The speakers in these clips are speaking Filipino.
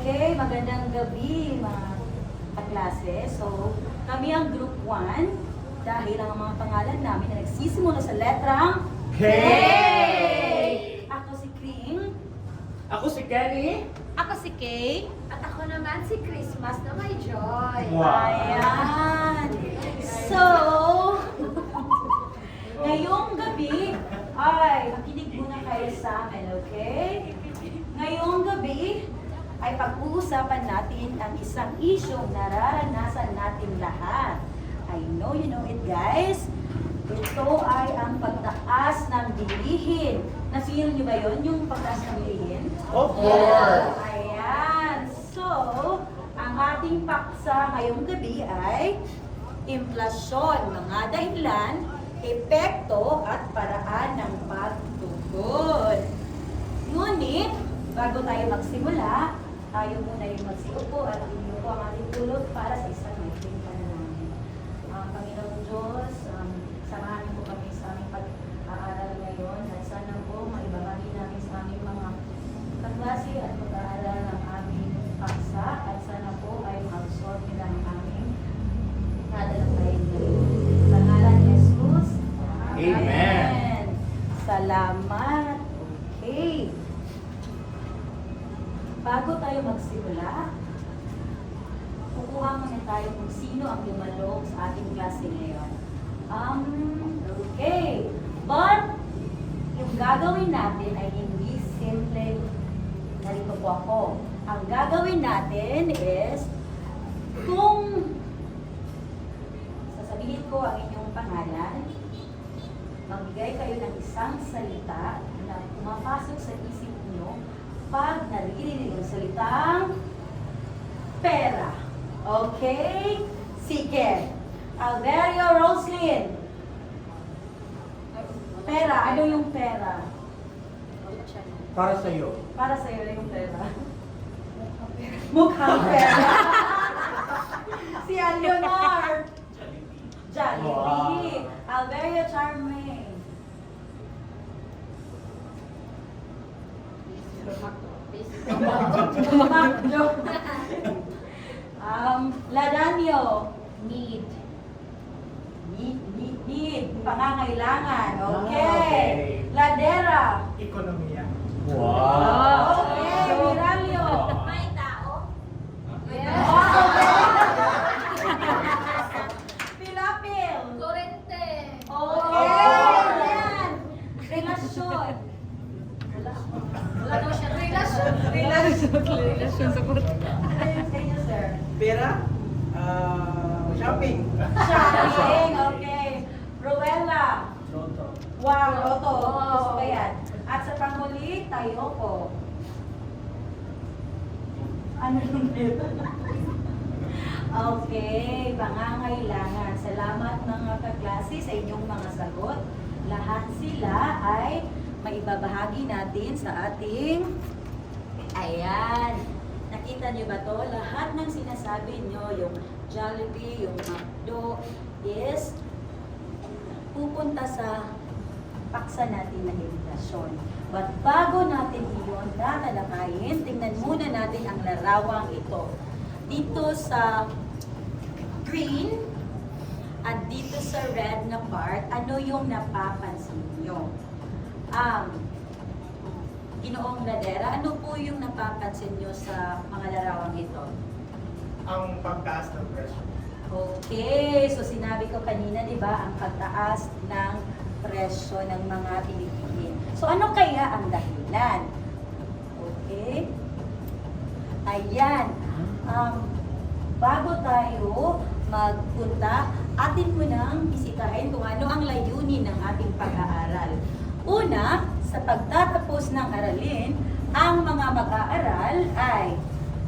Okay, magandang gabi mga kaklase. So, kami ang Group 1 dahil ang mga pangalan namin na nagsisimula sa letrang K! Ako si Kring. Ako si Kenny. Ako si Kay. At ako naman si Christmas na may joy. Wow. Ayan. So, ngayong gabi, ay, makinig muna kayo sa amin, okay? Ngayong gabi, ay pag-uusapan natin ang isang isyong nararanasan natin lahat. I know you know it, guys. Ito ay ang pagtaas ng bilihin. Na-feel nyo ba yun, yung pagtaas ng bilihin? Of course. Ayan. So, ang ating paksa ngayong gabi ay inflasyon, mga dahilan, epekto at paraan ng pagtugon. Ngunit, bago tayo magsimula, tayo muna yung magsiupo at iniupo ang ating tulog para sa isang maikling panalangin. Panginoong Diyos, samahan niyo po kami sa aming pag-aaral ngayon at sana po maibahagi namin sa aming mga kaklase at pag-aaral ng aming paksa at sana po ay ma-absorb nila ang aming nadalampayin ngayon. Sa ngalan ni Jesus. Amen. Salamat. Okay. Bago tayo magsimula, kukuha muna tayo kung sino ang lumalong sa ating klase ngayon. Okay. But, yung gagawin natin ay hindi simple, narito po ako. Ang gagawin natin is, kung sasabihin ko ang inyong pangalan, magbigay kayo ng isang salita na pumapasok sa isip niyo pag naririnig ang salitang pera. Okay? Sige. Alverio Roslyn. Pera. Ano yung pera? Para sa iyo. Para sa'yo na yung pera. Mukhang pera. Si Leonard. Jollibee. Alverio Charmaine. Macdo. Ladanio. Need. Need. Pangangailangan. Okay. Okay. Ladera. Ekonomiya. Okay. Miralio. May tao. Pilapil. Kurente. Okay. Yan. Relasyon. Wala daw siya relasyon. Relasyon sa kurta. Sa inyo, sir. Pera, shopping. Shopping. Okay. Ruela. Loto. Wow, Loto. Gusto ko yan. At sa panghuli, tayo po. Ano yung Okay, pangangailangan. Salamat mga kaklase sa inyong mga sagot. Lahat sila ay maibabahagi natin sa ating... Ayan. Nakita niyo ba to? Lahat ng sinasabi niyo, yung Jollibee, yung Macdo, is pupunta sa paksa natin na inflasyon. But bago natin iyon tatalakayin, tingnan muna natin ang larawang ito. Dito sa green at dito sa red na part, ano yung napapansin nyo? Ginoong Ladera, ano po yung napapansin nyo sa mga larawang ito? Ang pagtaas ng presyo. Okay, so sinabi ko kanina, di ba, ang pagtaas ng presyo ng mga bilihin. So ano kaya ang dahilan? Okay? Ayan. Bago tayo magpunta, atin mo nang bisitahin kung ano ang layunin ng ating pag-aaral. Una, sa pagtatapos ng aralin, ang mga mag-aaral ay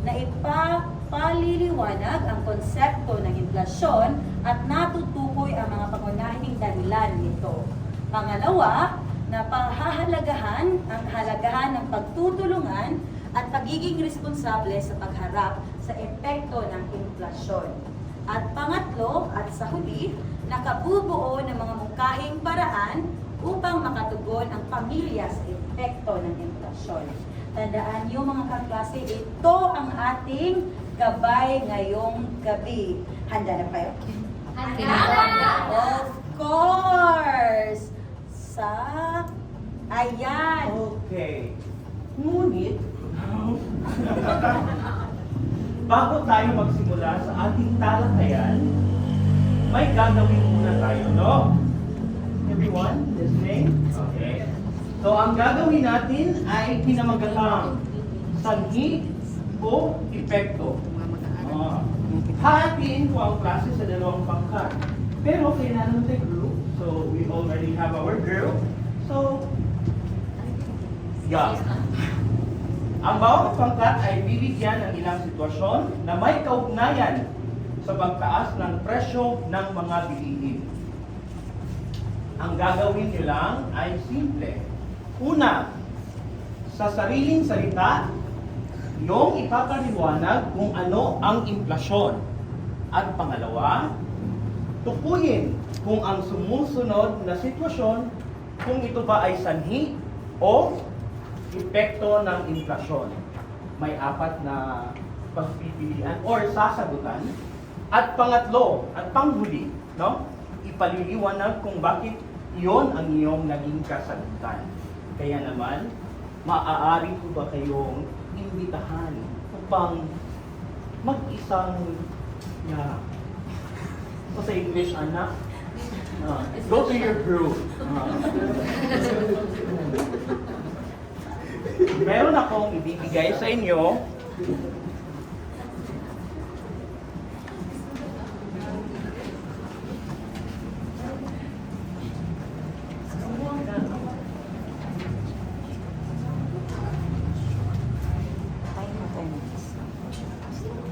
naipapaliliwanag ang konsepto ng inflasyon at natutukoy ang mga pangunahing dahilan nito. Pangalawa, napahahalagahan ang halagahan ng pagtutulungan at pagiging responsable sa pagharap sa epekto ng inflasyon. At pangatlo, at sa huli, nakabubuo ng mga mungkahing paraan upang makatugon ang pamilya sa epekto ng inflasyon. Tandaan niyo mga kaklase, ito ang ating gabay ngayong gabi. Handa na kayo? Of course! Ayan! Okay. Ngunit, bago tayo magsimula sa ating talakayan, may gagawin muna tayo, no? Everyone, listening? Okay. So, ang gagawin natin ay pinamagatang sanhi o epekto. Hahatiin ko ang klase sa dalawang pangkat. Pero kailangan natin group. So, we already have our group. So, yeah. Ang bawat pangkat ay bibigyan ng ilang sitwasyon na may kaugnayan sa pagtaas ng presyo ng mga bilihin. Ang gagawin nyo lang ay simple. Una, sa sariling salita, yung ipapaliwanag kung ano ang inflasyon. At pangalawa, tukuyin kung ang sumusunod na sitwasyon, kung ito ba ay sanhi o epekto ng inflasyon. May 4 na pagpipilian or sasagutan. At pangatlo, at panghuli, no? Ipaliliwanag kung bakit iyon ang iyong naging kasagutan. Kaya naman, maaari ko ba kayong imbitahan upang mag-isang so sa English, anak, go to your group. Meron akong ibibigay sa inyo.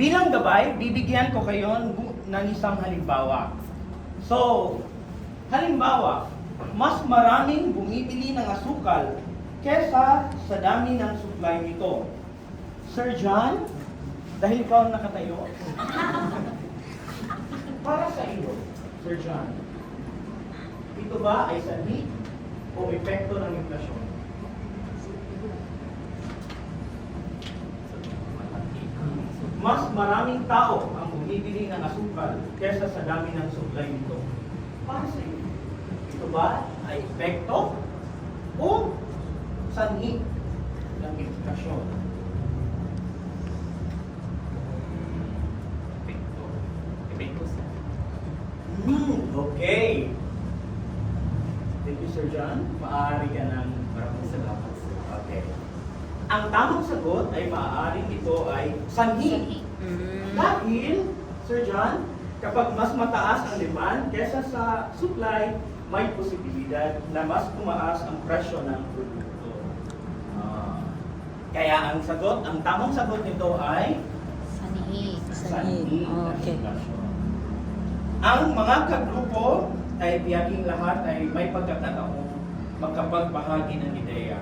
Bilang gabay, bibigyan ko kayo ng isang halimbawa. So, halimbawa, mas maraming bumibili ng asukal kesa sa dami ng supply nito. Sir John, dahil ikaw ang nakatayo, para sa iyo, Sir John, ito ba ay sanhi o epekto ng inflasyon? Mas maraming tao ang bumibili ng asukal kesa sa dami ng supply nito. Para sa iyo, ito ba ay epekto o sanhi ng inflasyon? Epekto. Epekto. Okay. Thank you, Sir John. Maaari ka ng maraming salamat. Okay. Ang tamang sagot ay maaaring ito ay sanhi. Dahil, Sir John, kapag mas mataas ang demand kesa sa supply, may posibilidad na mas tumaas ang presyo ng produkto. Kaya ang tamang sagot nito ay sanhi. Okay. Ang mga kagrupo ay tiyaging lahat ay may pagkakataong magkapagbahagi ng ideya.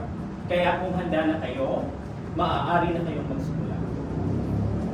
Kaya kung handa na kayo, maaari na kayong magsimula.